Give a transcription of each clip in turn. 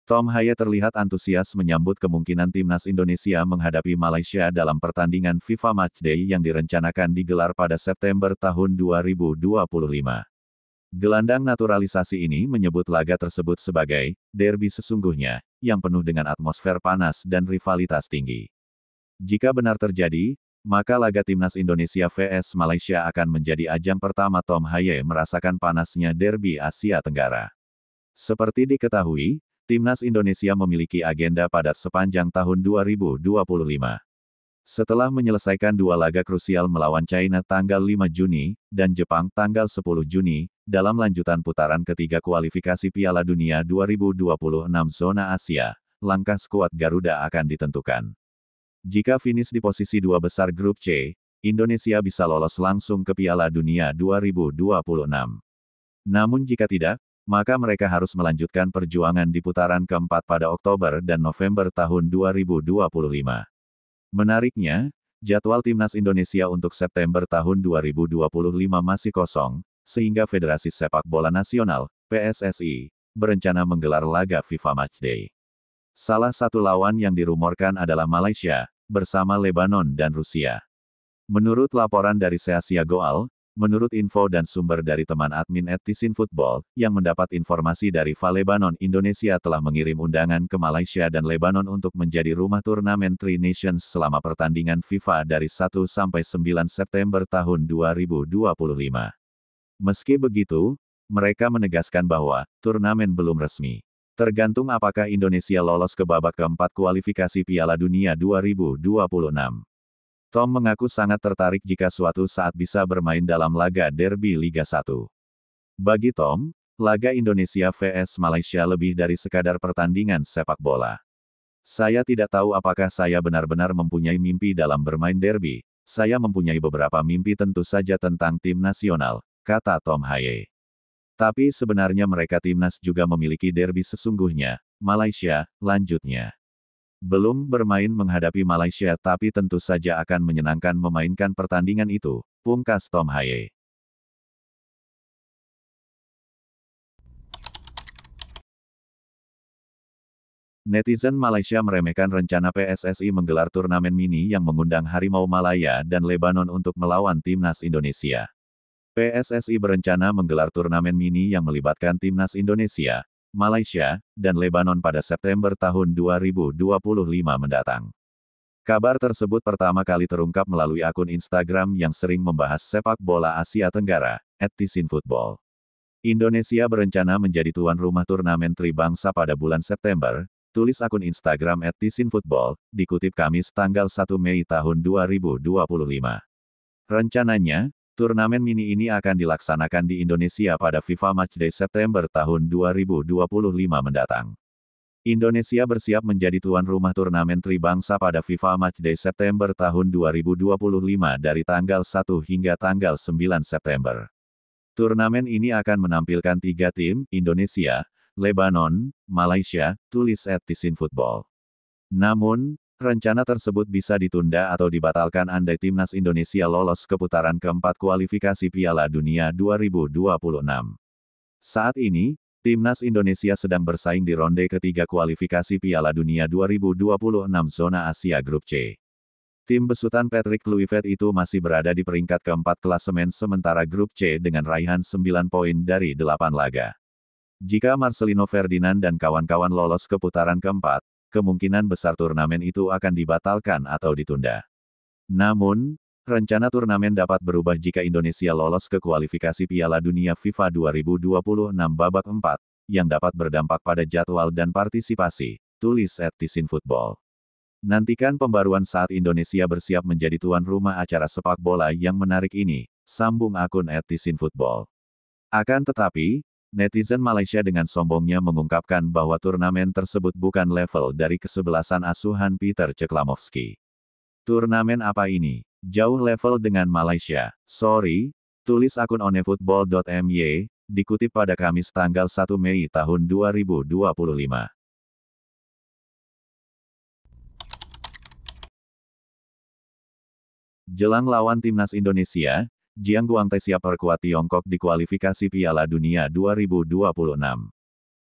Tom Haye terlihat antusias menyambut kemungkinan timnas Indonesia menghadapi Malaysia dalam pertandingan FIFA Matchday yang direncanakan digelar pada September tahun 2025. Gelandang naturalisasi ini menyebut laga tersebut sebagai derby sesungguhnya, yang penuh dengan atmosfer panas dan rivalitas tinggi. Jika benar terjadi, maka laga timnas Indonesia vs Malaysia akan menjadi ajang pertama Tom Haye merasakan panasnya derby Asia Tenggara. Seperti diketahui, timnas Indonesia memiliki agenda padat sepanjang tahun 2025. Setelah menyelesaikan dua laga krusial melawan China tanggal 5 Juni, dan Jepang tanggal 10 Juni, dalam lanjutan putaran ketiga kualifikasi Piala Dunia 2026 zona Asia, langkah skuad Garuda akan ditentukan. Jika finish di posisi dua besar grup C, Indonesia bisa lolos langsung ke Piala Dunia 2026. Namun jika tidak, maka mereka harus melanjutkan perjuangan di putaran keempat pada Oktober dan November tahun 2025. Menariknya, jadwal timnas Indonesia untuk September tahun 2025 masih kosong, sehingga Federasi Sepak Bola Nasional, PSSI, berencana menggelar laga FIFA Matchday. Salah satu lawan yang dirumorkan adalah Malaysia, bersama Lebanon dan Rusia. Menurut laporan dari Seasia Goal, menurut info dan sumber dari teman admin @tisinfootball, yang mendapat informasi dari FA Lebanon, Indonesia telah mengirim undangan ke Malaysia dan Lebanon untuk menjadi rumah turnamen Tri Nations selama pertandingan FIFA dari 1 sampai 9 September tahun 2025. Meski begitu, mereka menegaskan bahwa turnamen belum resmi. Tergantung apakah Indonesia lolos ke babak keempat kualifikasi Piala Dunia 2026. Tom mengaku sangat tertarik jika suatu saat bisa bermain dalam laga derby Liga 1. Bagi Tom, laga Indonesia vs Malaysia lebih dari sekadar pertandingan sepak bola. Saya tidak tahu apakah saya benar-benar mempunyai mimpi dalam bermain derby. Saya mempunyai beberapa mimpi tentu saja tentang tim nasional, kata Tom Haye. Tapi sebenarnya mereka timnas juga memiliki derby sesungguhnya, Malaysia, lanjutnya. Belum bermain menghadapi Malaysia tapi tentu saja akan menyenangkan memainkan pertandingan itu, pungkas Tom Haye. Netizen Malaysia meremehkan rencana PSSI menggelar turnamen mini yang mengundang Harimau Malaya dan Lebanon untuk melawan timnas Indonesia. PSSI berencana menggelar turnamen mini yang melibatkan timnas Indonesia, Malaysia, dan Lebanon pada September tahun 2025 mendatang. Kabar tersebut pertama kali terungkap melalui akun Instagram yang sering membahas sepak bola Asia Tenggara, @tisinfootball. Indonesia berencana menjadi tuan rumah turnamen Tribangsa pada bulan September, tulis akun Instagram @tisinfootball, dikutip Kamis tanggal 1 Mei tahun 2025. Rencananya, turnamen mini ini akan dilaksanakan di Indonesia pada FIFA Matchday September tahun 2025 mendatang. Indonesia bersiap menjadi tuan rumah turnamen Tribangsa pada FIFA Matchday September tahun 2025 dari tanggal 1 hingga tanggal 9 September. Turnamen ini akan menampilkan 3 tim, Indonesia, Lebanon, Malaysia, tulis @tisinfootball. Namun, rencana tersebut bisa ditunda atau dibatalkan andai timnas Indonesia lolos ke putaran keempat kualifikasi Piala Dunia 2026. Saat ini, timnas Indonesia sedang bersaing di ronde ketiga kualifikasi Piala Dunia 2026 zona Asia Grup C. Tim besutan Patrick Kluivert itu masih berada di peringkat keempat klasemen sementara Grup C dengan raihan 9 poin dari 8 laga. Jika Marcelino Ferdinand dan kawan-kawan lolos ke putaran keempat, kemungkinan besar turnamen itu akan dibatalkan atau ditunda. Namun, rencana turnamen dapat berubah jika Indonesia lolos ke kualifikasi Piala Dunia FIFA 2026 babak 4, yang dapat berdampak pada jadwal dan partisipasi, tulis @tisinfootball. Nantikan pembaruan saat Indonesia bersiap menjadi tuan rumah acara sepak bola yang menarik ini, sambung akun @tisinfootball. Akan tetapi, netizen Malaysia dengan sombongnya mengungkapkan bahwa turnamen tersebut bukan level dari kesebelasan asuhan Peter Ceklamovski. Turnamen apa ini? Jauh level dengan Malaysia. Sorry, tulis akun onefootball.my, dikutip pada Kamis tanggal 1 Mei tahun 2025. Jelang lawan timnas Indonesia, Jiang Guangtai siap perkuat Tiongkok di kualifikasi Piala Dunia 2026.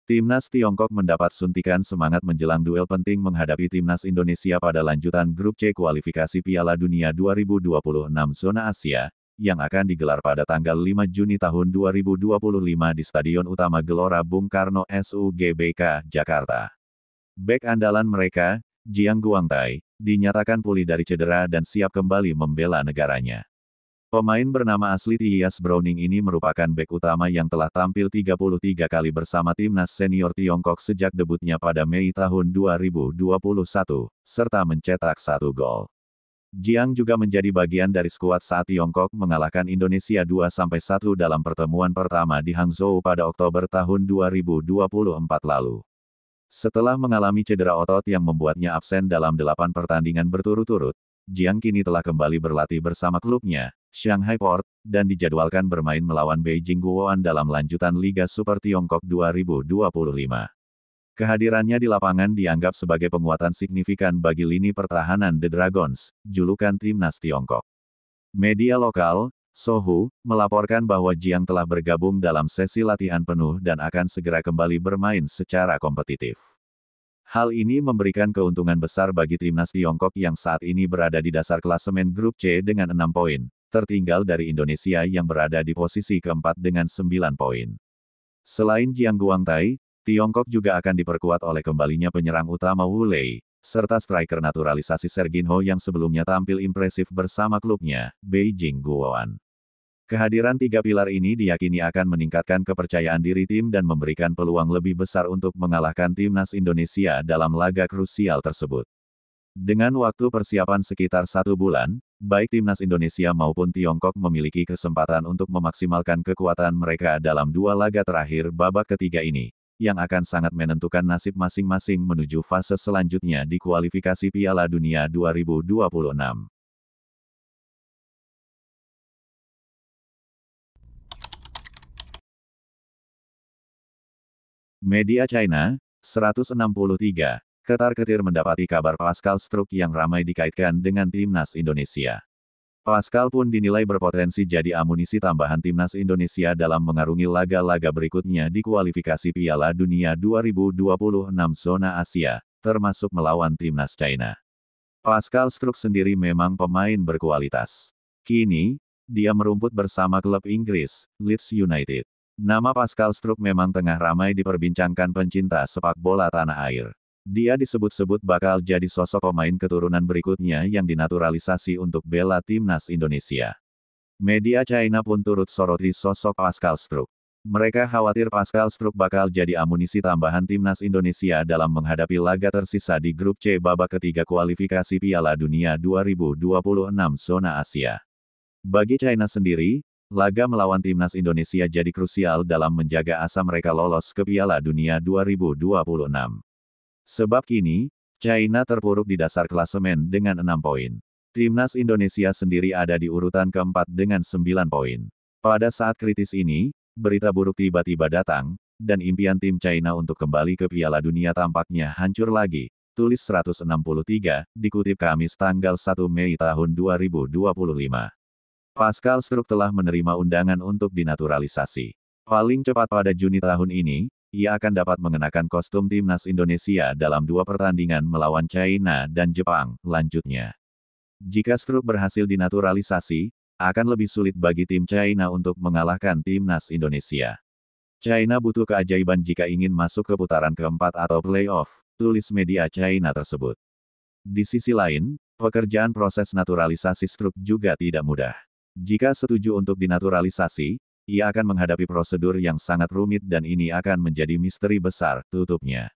Timnas Tiongkok mendapat suntikan semangat menjelang duel penting menghadapi Timnas Indonesia pada lanjutan Grup C kualifikasi Piala Dunia 2026 Zona Asia, yang akan digelar pada tanggal 5 Juni tahun 2025 di Stadion Utama Gelora Bung Karno SUGBK, Jakarta. Bek andalan mereka, Jiang Guangtai, dinyatakan pulih dari cedera dan siap kembali membela negaranya. Pemain bernama asli Tyas Browning ini merupakan bek utama yang telah tampil 33 kali bersama timnas senior Tiongkok sejak debutnya pada Mei tahun 2021, serta mencetak 1 gol. Jiang juga menjadi bagian dari skuad saat Tiongkok mengalahkan Indonesia 2-1 dalam pertemuan pertama di Hangzhou pada Oktober tahun 2024 lalu. Setelah mengalami cedera otot yang membuatnya absen dalam 8 pertandingan berturut-turut, Jiang kini telah kembali berlatih bersama klubnya, Shanghai Port, dan dijadwalkan bermain melawan Beijing Guoan dalam lanjutan Liga Super Tiongkok 2025. Kehadirannya di lapangan dianggap sebagai penguatan signifikan bagi lini pertahanan The Dragons, julukan timnas Tiongkok. Media lokal, Sohu, melaporkan bahwa Jiang telah bergabung dalam sesi latihan penuh dan akan segera kembali bermain secara kompetitif. Hal ini memberikan keuntungan besar bagi timnas Tiongkok yang saat ini berada di dasar klasemen Grup C dengan 6 poin, tertinggal dari Indonesia yang berada di posisi keempat dengan 9 poin. Selain Jiang Guangtai, Tiongkok juga akan diperkuat oleh kembalinya penyerang utama Wu Lei, serta striker naturalisasi Serginho yang sebelumnya tampil impresif bersama klubnya, Beijing Guoan. Kehadiran 3 pilar ini diyakini akan meningkatkan kepercayaan diri tim dan memberikan peluang lebih besar untuk mengalahkan timnas Indonesia dalam laga krusial tersebut. Dengan waktu persiapan sekitar 1 bulan, baik timnas Indonesia maupun Tiongkok memiliki kesempatan untuk memaksimalkan kekuatan mereka dalam 2 laga terakhir babak ketiga ini, yang akan sangat menentukan nasib masing-masing menuju fase selanjutnya di kualifikasi Piala Dunia 2026. Media China, 163, ketar-ketir mendapati kabar Pascal Struck yang ramai dikaitkan dengan timnas Indonesia. Pascal pun dinilai berpotensi jadi amunisi tambahan timnas Indonesia dalam mengarungi laga-laga berikutnya di kualifikasi Piala Dunia 2026 Zona Asia, termasuk melawan timnas China. Pascal Struck sendiri memang pemain berkualitas. Kini, dia merumput bersama klub Inggris, Leeds United. Nama Pascal Struck memang tengah ramai diperbincangkan pencinta sepak bola tanah air. Dia disebut-sebut bakal jadi sosok pemain keturunan berikutnya yang dinaturalisasi untuk bela timnas Indonesia. Media China pun turut soroti sosok Pascal Struck. Mereka khawatir Pascal Struck bakal jadi amunisi tambahan timnas Indonesia dalam menghadapi laga tersisa di Grup C babak ketiga kualifikasi Piala Dunia 2026 Zona Asia. Bagi China sendiri, laga melawan timnas Indonesia jadi krusial dalam menjaga asa mereka lolos ke Piala Dunia 2026. Sebab kini, China terpuruk di dasar klasemen dengan 6 poin. Timnas Indonesia sendiri ada di urutan keempat dengan 9 poin. Pada saat kritis ini, berita buruk tiba-tiba datang, dan impian tim China untuk kembali ke Piala Dunia tampaknya hancur lagi, tulis 163, dikutip Kamis tanggal 1 Mei tahun 2025. Pascal Struck telah menerima undangan untuk dinaturalisasi. Paling cepat pada Juni tahun ini, ia akan dapat mengenakan kostum timnas Indonesia dalam 2 pertandingan melawan China dan Jepang, lanjutnya. Jika Struck berhasil dinaturalisasi, akan lebih sulit bagi tim China untuk mengalahkan timnas Indonesia. China butuh keajaiban jika ingin masuk ke putaran keempat atau playoff, tulis media China tersebut. Di sisi lain, pekerjaan proses naturalisasi Struck juga tidak mudah. Jika setuju untuk dinaturalisasi, ia akan menghadapi prosedur yang sangat rumit dan ini akan menjadi misteri besar, tutupnya.